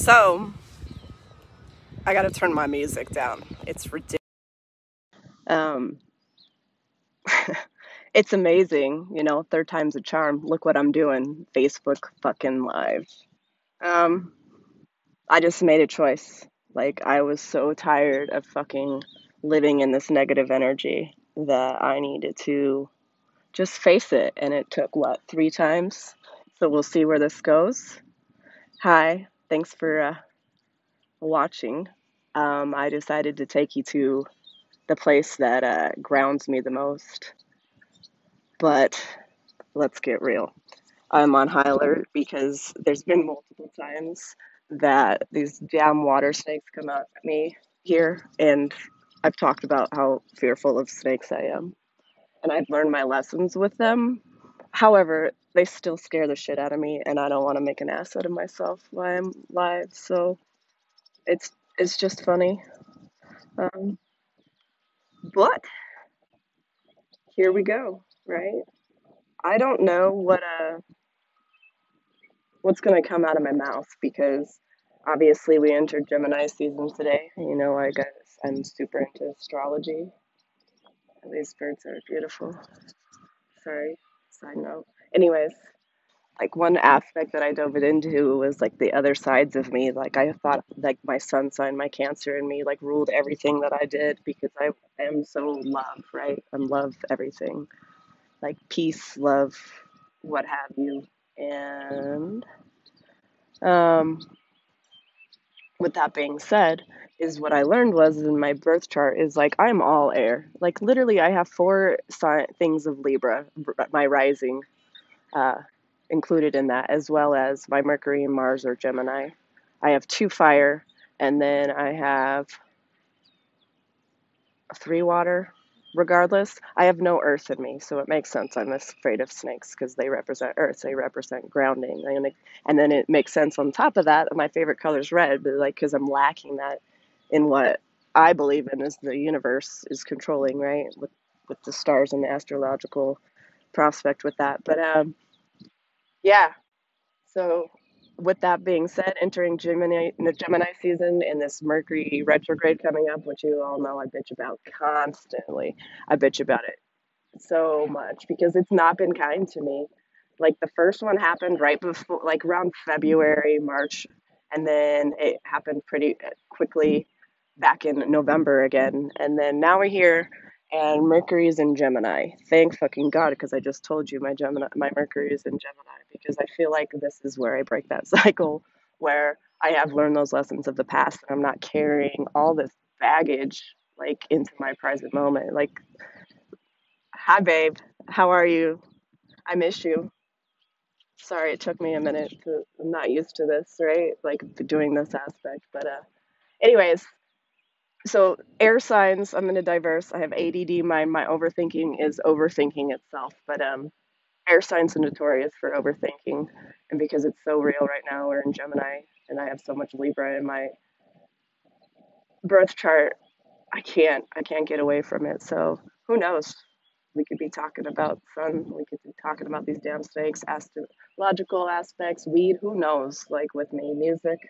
So, I gotta turn my music down. It's ridiculous. Um, it's amazing, third time's a charm. Look what I'm doing. Facebook fucking live. Um, I just made a choice. Like, I was so tired of fucking living in this negative energy that I needed to just face it. And it took, what, 3 times? So we'll see where this goes. Hi, thanks for watching. I decided to take you to the place that grounds me the most. But let's get real. I'm on high alert because there's been multiple times that these damn water snakes come out at me here, and I've talked about how fearful of snakes I am. And I've learned my lessons with them. However, they still scare the shit out of me, and I don't want to make an ass out of myself while I'm live. So it's it's just funny. Um, but here we go, right? I don't know what's going to come out of my mouth because obviously we entered Gemini season today. I guess I'm super into astrology. These birds are beautiful. Sorry, side note. Anyways, like one aspect that I dove into was like the other sides of me. Like I thought like my sun sign, my Cancer in me like ruled everything that I did because I am so love, right? I'm love everything. Like peace, love, what have you. And um with that being said, is what I learned was in my birth chart is like I'm all air. Like literally, I have four things of Libra, my rising uh, included in that, as well as my Mercury and Mars are Gemini. I have two fire, and then I have three water. Regardless, I have no earth in me, so it makes sense. I'm afraid of snakes because they represent earth, they represent grounding, and then it makes sense on top of that. My favorite color is red, but like because I'm lacking that in what I believe in is the universe is controlling, right? With the stars and the astrological prospect with that. But yeah, so, with that being said, entering the Gemini season and this Mercury retrograde coming up, which you all know I bitch about constantly. I bitch about it so much because it's not been kind to me. Like the first one happened right before, like around February, March, and then it happened pretty quickly back in November again. And then now we're here and Mercury is in Gemini. Thank fucking God, because I just told you my Mercury is in Gemini because I feel like this is where I break that cycle where I have learned those lessons of the past and I'm not carrying all this baggage like into my present moment. Like, hi babe, how are you? I miss you. Sorry, it took me a minute to I'm not used to this, right? Like doing this aspect. But anyways, so air signs, I'm going to diverse. I have ADD. My overthinking is overthinking itself, but air signs are notorious for overthinking, and because it's so real right now, we're in Gemini, and I have so much Libra in my birth chart. I can't get away from it. So who knows? We could be talking about sun. We could be talking about these damn snakes, astrological aspects, weed. Who knows? Like with me, music.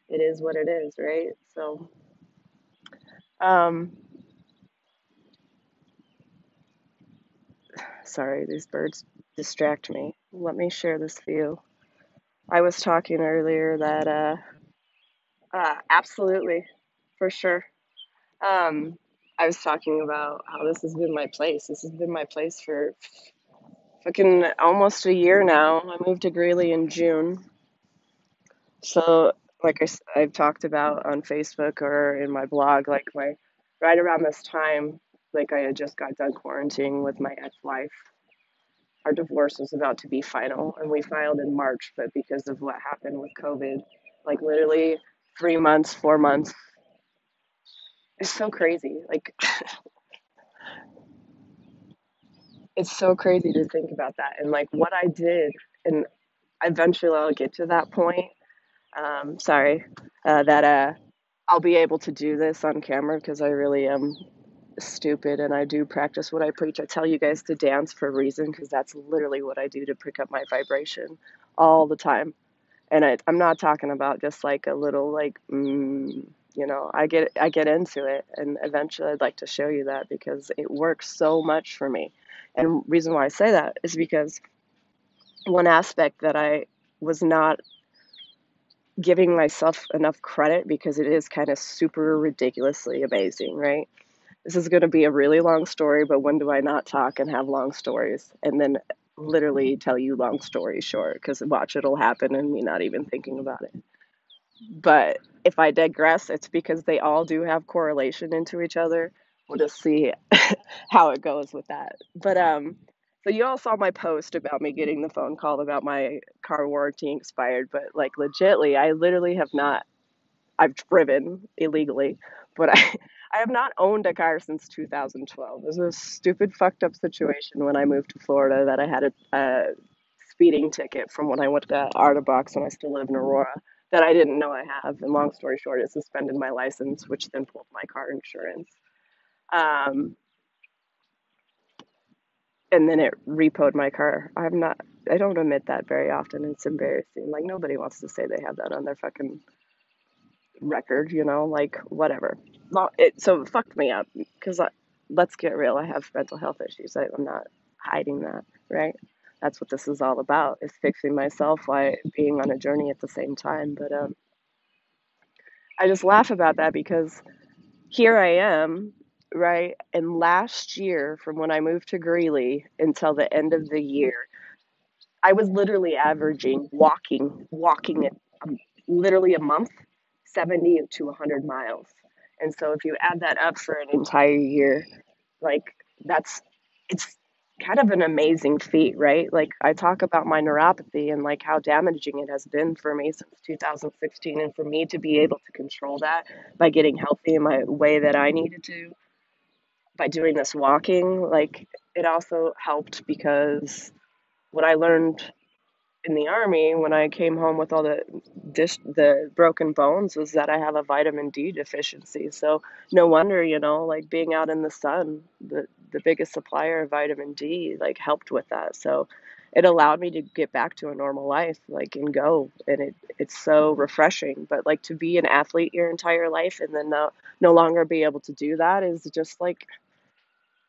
It is what it is, right? So. Um, Sorry, these birds distract me. Let me share this view. I was talking earlier that, absolutely, for sure. Um, I was talking about how this has been my place. This has been my place for fucking almost a year now. I moved to Greeley in June. So, like I've talked about on Facebook or in my blog, like right around this time, like I had just got done quarantining with my ex-wife. Our divorce was about to be final, and we filed in March, but because of what happened with COVID, like literally 3 months, 4 months, it's so crazy. Like, it's so crazy to think about that. And like what I did, and eventually I'll get to that point. Sorry, that I'll be able to do this on camera because I really am stupid and I do practice what I preach. I tell you guys to dance for a reason because that's literally what I do to pick up my vibration all the time. And I'm not talking about just like a little like I get into it, and eventually I'd like to show you that because it works so much for me. And reason why I say that is because one aspect that I was not giving myself enough credit, because it is kind of super ridiculously amazing, right? This is going to be a really long story, but when do I not talk and have long stories and then literally tell you long stories short? Because watch, it'll happen and me not even thinking about it. But if I digress, it's because they all do have correlation into each other. We'll just see how it goes with that. But so you all saw my post about me getting the phone call about my car warranty expired, but like legitly, I literally have not. I've driven illegally, but I have not owned a car since 2012. It was a stupid, fucked up situation when I moved to Florida that I had a speeding ticket from when I went to Artabox and I still live in Aurora that I didn't know I have. And long story short, it suspended my license, which then pulled my car insurance. Um, and then it repoed my car. I don't admit that very often. It's embarrassing. Like nobody wants to say they have that on their fucking record, like whatever. So it fucked me up because let's get real. I have mental health issues. I'm not hiding that, right? That's what this is all about, is fixing myself while being on a journey at the same time. But I just laugh about that because here I am, right? And last year, from when I moved to Greeley until the end of the year, I was literally averaging walking it literally a month, 70 to 100 miles. And so if you add that up for an entire year, like that's it's kind of an amazing feat, right? Like I talk about my neuropathy and like how damaging it has been for me since 2016, and for me to be able to control that by getting healthy in my way that I needed to by doing this walking, like it also helped because what I learned in the army when I came home with all the broken bones was that I have a vitamin D deficiency. So no wonder, like being out in the sun, the biggest supplier of vitamin D like helped with that. So it allowed me to get back to a normal life, like and go, and it's so refreshing. But like to be an athlete your entire life and then no longer be able to do that is just like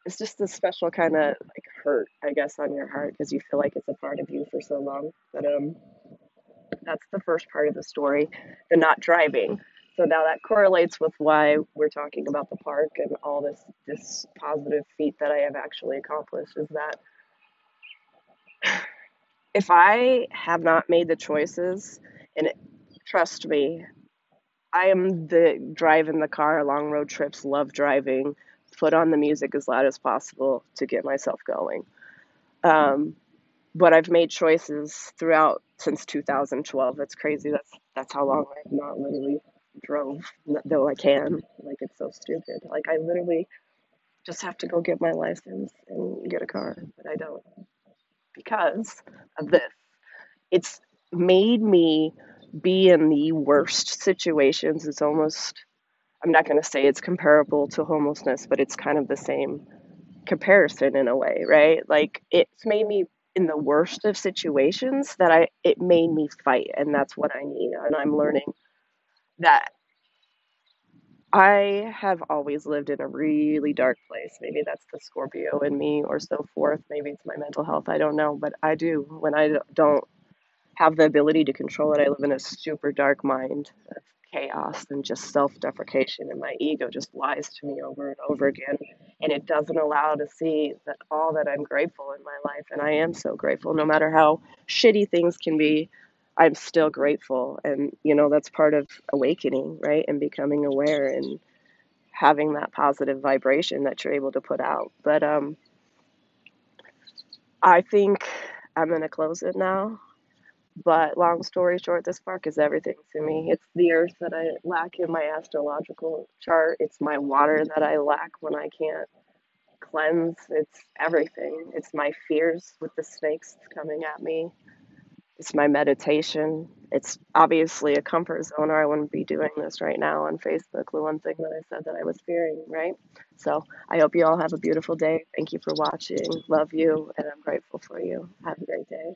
it's just a special kind of like hurt, I guess, on your heart because you feel like it's a part of you for so long. But that's the first part of the story, the not driving. So now that correlates with why we're talking about the park and all this positive feat that I have actually accomplished is that if I have not made the choices, and trust me, I am the drive in the car, long road trips, love driving, put on the music as loud as possible to get myself going. Um, but I've made choices throughout since 2012. That's crazy. That's how long I've not literally drove, though I can. Like it's so stupid. Like I literally just have to go get my license and get a car, but I don't because of this. It's made me be in the worst situations. It's almost I'm not going to say it's comparable to homelessness, but it's kind of the same comparison in a way, right? Like it's made me in the worst of situations that it made me fight, and that's what I need. And I'm learning that I have always lived in a really dark place. Maybe that's the Scorpio in me or so forth. Maybe it's my mental health. I don't know, but I do. When I don't have the ability to control it, I live in a super dark mind of chaos and just self deprecation, and my ego just lies to me over and over again. And it doesn't allow to see that all that I'm grateful in my life. And I am so grateful, no matter how shitty things can be. I'm still grateful. And, that's part of awakening, right? And becoming aware and having that positive vibration that you're able to put out. But I think I'm going to close it now. But long story short, this park is everything to me. It's the earth that I lack in my astrological chart. It's my water that I lack when I can't cleanse. It's everything. It's my fears with the snakes coming at me. It's my meditation. It's obviously a comfort zone, or I wouldn't be doing this right now on Facebook. The one thing that I said that I was fearing, right? So I hope you all have a beautiful day. Thank you for watching. Love you, and I'm grateful for you. Have a great day.